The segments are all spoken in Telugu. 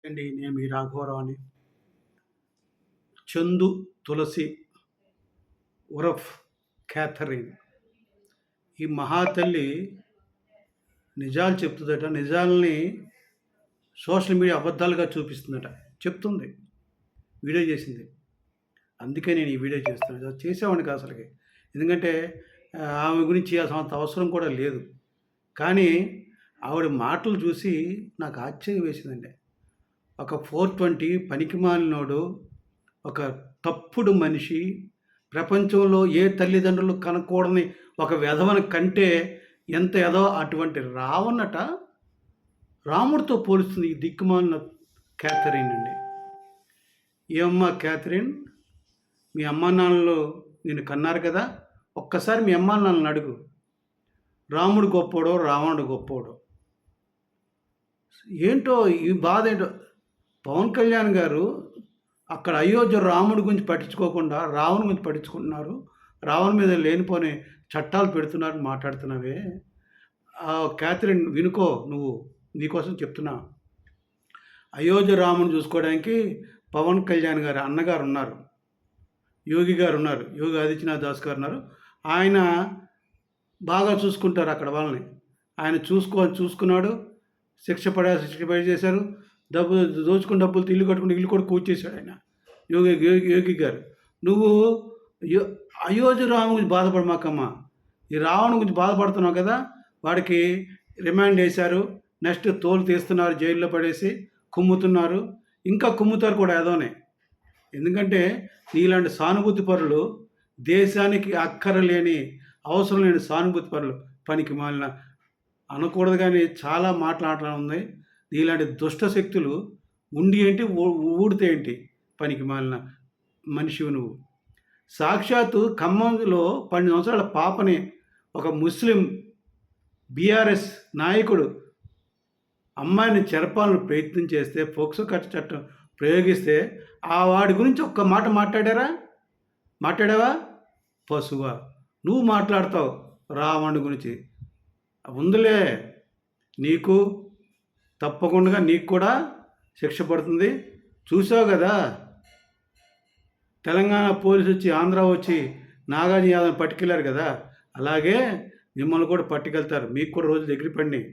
అండి నేను మీ రాఘవరావుని. చందు తులసి ఉరఫ్ క్యాథరిన్ ఈ మహాతల్లి నిజాలు చెప్తుందట. నిజాలని సోషల్ మీడియా అబద్ధాలుగా చూపిస్తుందట. చెప్తుంది, వీడియో చేసింది. అందుకే నేను ఈ వీడియో చేస్తున్నాను. చేసేవాడిని కాదు అసలుకి. ఎందుకంటే ఆమె గురించి అంత అవసరం కూడా లేదు. కానీ ఆవిడ మాటలు చూసి నాకు ఆశ్చర్యం వేసిందండి. ఒక 420 పనికిమాలినోడు, ఒక తప్పుడు మనిషి, ప్రపంచంలో ఏ తల్లిదండ్రులు కనకూడని ఒక వెధవని కంటే ఎంత ఎదో అటువంటి రావణట రాముడితో పోలుస్తుంది ఈ దిక్కుమాలిన క్యాథరిన్ అండి. ఏమమ్మా క్యాథరిన్, మీ అమ్మా నాన్నలు నిన్ను కన్నారు కదా, ఒక్కసారి మీ అమ్మా నాన్నలను అడుగు. రాముడు గొప్పోడో రావణుడు గొప్పోడో ఏంటో ఈ బాధ ఏంటో. పవన్ కళ్యాణ్ గారు అక్కడ అయోధ్య రాముడి గురించి పట్టించుకోకుండా రావణుడి గురించి పట్టించుకుంటున్నారు. రావణ్ మీద లేనిపోని చట్టాలు పెడుతున్నారు మాట్లాడుతున్నావే. క్యాథరిన్ వినుకో, నువ్వు నీకోసం చెప్తున్నా. అయోధ్య రాముని చూసుకోవడానికి పవన్ కళ్యాణ్ గారు అన్నగారు ఉన్నారు, యోగి గారు ఉన్నారు, యోగి ఆదిత్యనాథ్ దాస్ గారు ఉన్నారు. ఆయన బాగా చూసుకుంటారు అక్కడ వాళ్ళని. ఆయన చూసుకున్నాడు. శిక్ష పడి చేశారు. దోచుకున్న డబ్బులతో ఇల్లు కట్టుకుని ఇల్లు కూడా కూర్చేశాడు ఆయన యోగి గారు. నువ్వు అయోధ్య రాము గురించి బాధపడమాకమ్మా. ఈ రావణు గురించి బాధపడుతున్నావు కదా, వాడికి రిమాండ్ వేశారు. నెక్స్ట్ తోలు తీస్తున్నారు, జైల్లో పడేసి కుమ్ముతున్నారు. ఇంకా కుమ్ముతారు కూడా ఏదోనే. ఎందుకంటే నీలాంటి సానుభూతి పరులు, దేశానికి అక్కరలేని అవసరం లేని సానుభూతి పరులు, పనికి మాలిన అనకూడదు కానీ చాలా మాట్లాడాలని. నీలాంటి దుష్ట శక్తులు ఉండి ఏంటి, ఊడితే ఏంటి, పనికి మాలిన మనిషివి నువ్వు. సాక్షాత్తు ఖమ్మంలో 12 సంవత్సరాల పాపని ఒక ముస్లిం బీఆర్ఎస్ నాయకుడు అమ్మాయిని చెరపాలని ప్రయత్నం చేస్తే పోక్సో చట్టం ప్రయోగిస్తే ఆ వాడి గురించి ఒక్క మాట మాట్లాడావా? పశువా నువ్వు మాట్లాడతావు రావణుడి గురించి. ఉందిలే, నీకు తప్పకుండా నీకు కూడా శిక్ష పడుతుంది. చూసావు కదా, తెలంగాణ పోలీసు వచ్చి ఆంధ్ర వచ్చి నాగార్జున యాదవ్ని పట్టుకెళ్ళారు కదా, అలాగే మిమ్మల్ని కూడా పట్టుకెళ్తారు. మీకు కూడా రోజులు దగ్గర పడినాయి.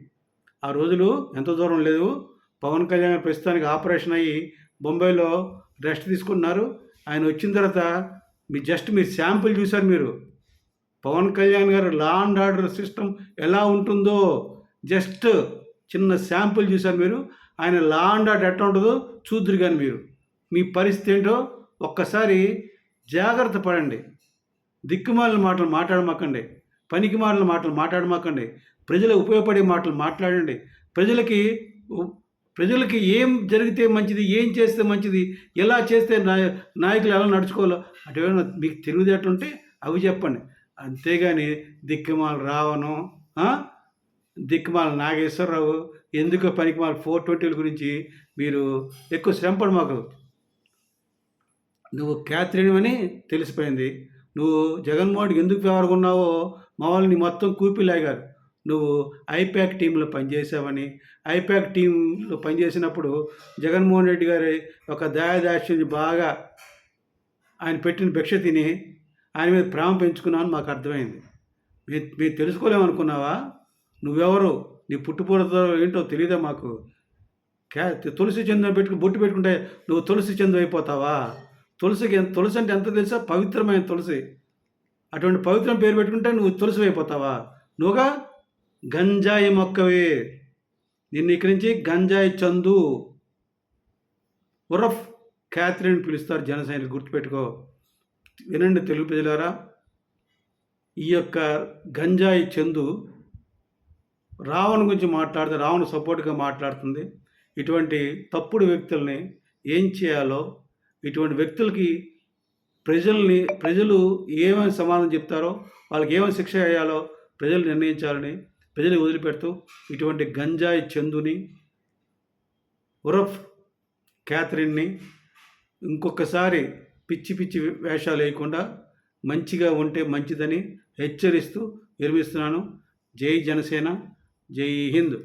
ఆ రోజులు ఎంత దూరం లేదు. పవన్ కళ్యాణ్ ప్రస్తుతానికి ఆపరేషన్ అయ్యి బొంబాయిలో రెస్ట్ తీసుకున్నారు. ఆయన వచ్చిన తర్వాత మీరు శాంపుల్ చూశారు. మీరు పవన్ కళ్యాణ్ గారు లా అండ్ ఆర్డర్ సిస్టమ్ ఎలా ఉంటుందో జస్ట్ చిన్న శాంపుల్ చూశారు మీరు. ఆయన లా అండ్ ఆర్డర్ ఎట్లా ఉంటుందో చూద్దరు. కానీ మీరు మీ పరిస్థితి ఏంటో ఒక్కసారి జాగ్రత్త పడండి. దిక్కుమాలిన మాటలు మాట్లాడమాకండి, పనికి మాటలు మాట్లాడమాకండి. ప్రజలకు ఉపయోగపడే మాటలు మాట్లాడండి. ప్రజలకి ఏం జరిగితే మంచిది, ఏం చేస్తే మంచిది, ఎలా చేస్తే నాయకులు ఎలా నడుచుకోవాలో అటువైనా మీకు తెలివితేటలుంటే అవి చెప్పండి. అంతేగాని దిక్కుమాల రావణం, దిక్కుమాల నాగేశ్వరరావు, ఎందుకో పనికిమాల 420 గురించి మీరు ఎక్కువ శ్రమపడి మాకు. నువ్వు క్యాథరిన్ అని తెలిసిపోయింది. నువ్వు జగన్మోహన్కి ఎందుకు వ్యవహారకున్నావో మా వాళ్ళని మొత్తం కూపిలాగారు. నువ్వు ఐప్యాక్ టీంలో పనిచేసావని, ఐప్యాక్ టీంలో పనిచేసినప్పుడు జగన్మోహన్ రెడ్డి గారి ఒక దయాదాక్షిణ్యం బాగా ఆయన పెట్టిన భిక్ష తిని ఆయన మీద ప్రేమ పెంచుకున్నాను మాకు అర్థమైంది. మీరు తెలుసుకోలేమనుకున్నావా? నువ్వెవరు, నీ పుట్టుపూరతో ఏంటో తెలియదా మాకు? తులసి చంద్రం బొట్టు పెట్టుకుంటే నువ్వు తులసి చంద్రం అయిపోతావా? తులసి అంటే ఎంత తెలుసా? పవిత్రమైన తులసి. అటువంటి పవిత్రం పేరు పెట్టుకుంటే నువ్వు తులసి అయిపోతావా? నువ్వుగా గంజాయి మొక్కవే. నిన్ను ఇక్కడి నుంచి గంజాయి చందు ఉరఫ్ క్యాథరిన్ పిలుస్తారు జన సైనికులు, గుర్తుపెట్టుకో. వినండి తెలుగు ప్రజలారా, ఈ యొక్క గంజాయి చందు రావణ్ గురించి మాట్లాడితే రావణ్ సపోర్ట్గా మాట్లాడుతుంది. ఇటువంటి తప్పుడు వ్యక్తుల్ని ఏం చేయాలో, ఇటువంటి వ్యక్తులకి ప్రజలు ఏమైనా సమాధానం చెప్తారో, వాళ్ళకి ఏమైనా శిక్ష వేయాలో ప్రజలు నిర్ణయించాలని ప్రజలు వదిలిపెడుతూ ఇటువంటి గంజాయి చందుని ఉరఫ్ క్యాథరిన్ని ఇంకొకసారి పిచ్చి వేషాలు వేయకుండా మంచిగా ఉంటే మంచిదని హెచ్చరిస్తూ విరమిస్తున్నాను. జై జనసేన, జై హింద్.